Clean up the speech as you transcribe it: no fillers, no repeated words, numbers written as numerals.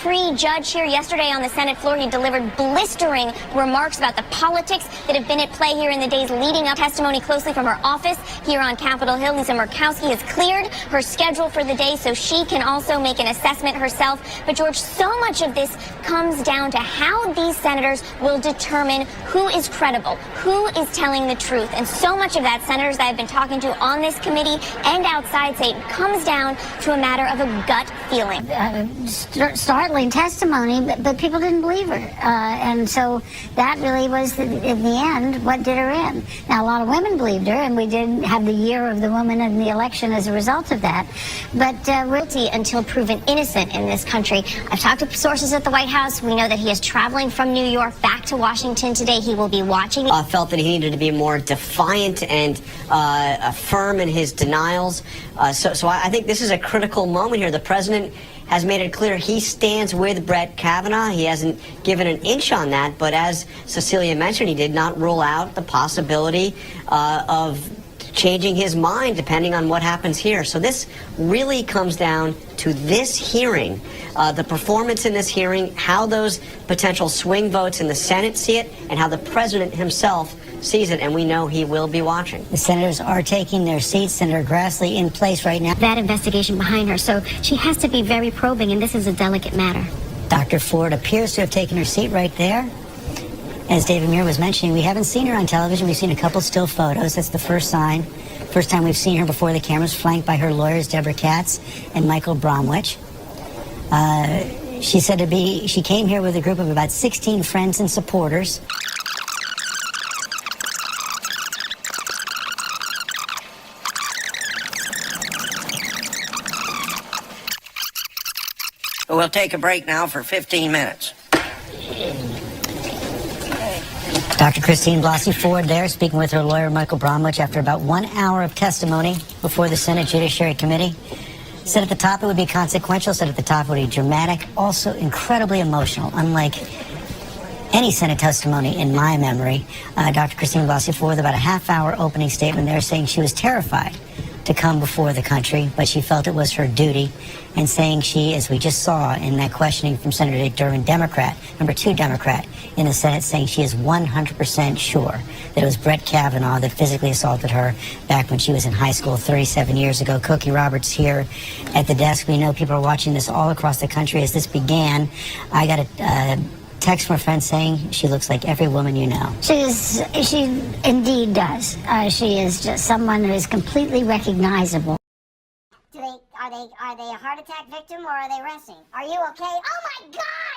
pre-judge here. Yesterday on the Senate floor, he delivered blistering remarks about the politics that have been at play here in the days leading up. Testimony closely from her office here on Capitol Hill. Lisa Murkowski has cleared her schedule for the day so she can also make an assessment herself. But George, so much of this comes down to how these senators will determine who is credible, who is telling the truth. And so much of that, senators that I've been talking to on this committee and outside say it comes down to a matter of a gut feeling. Startling testimony, but people didn't believe her. And so that really was, in the end, what did her in. Now, a lot of women believed her, and we did have the year of the woman in the election as a result of that. But guilty until proven innocent in this country. I've talked to sources at the White House. We know that he is traveling from New York back to Washington today. He will be watching. Felt that he needed to be more defiant and firm in his denials. So I think this is a critical moment here. The president has made it clear he stands with Brett Kavanaugh. He hasn't given an inch on that, but as Cecilia mentioned, he did not rule out the possibility of changing his mind depending on what happens here. So this really comes down to this hearing, the performance in this hearing, how those potential swing votes in the Senate see it, and how the president himself sees it, and we know he will be watching. The senators are taking their seats. Senator Grassley in place right now. That investigation behind her, so she has to be very probing, and this is a delicate matter. Dr. Ford appears to have taken her seat right there. As David Muir was mentioning, we haven't seen her on television. We've seen a couple still photos. That's the first sign. First time we've seen her before the cameras, flanked by her lawyers, Deborah Katz and Michael Bromwich. She said she came here with a group of about 16 friends and supporters. We'll take a break now for 15 minutes. Dr. Christine Blasey Ford there speaking with her lawyer Michael Bromwich after about 1 hour of testimony before the Senate Judiciary Committee. Said at the top it would be consequential, said at the top it would be dramatic, also incredibly emotional, unlike any Senate testimony in my memory. Dr. Christine Blasey Ford with about a half-hour opening statement there saying she was terrified to come before the country, but she felt it was her duty, and saying she, as we just saw in that questioning from Senator Dick Durbin, Democrat, number 2 Democrat in the Senate, saying she is 100% sure that it was Brett Kavanaugh that physically assaulted her back when she was in high school 37 years ago. Cookie Roberts here at the desk. We know people are watching this all across the country as this began. I got a text from a friend saying she looks like every woman you know. She indeed does. She is just someone who is completely recognizable. Are they a heart attack victim, or are they resting? Are you okay? Oh my God!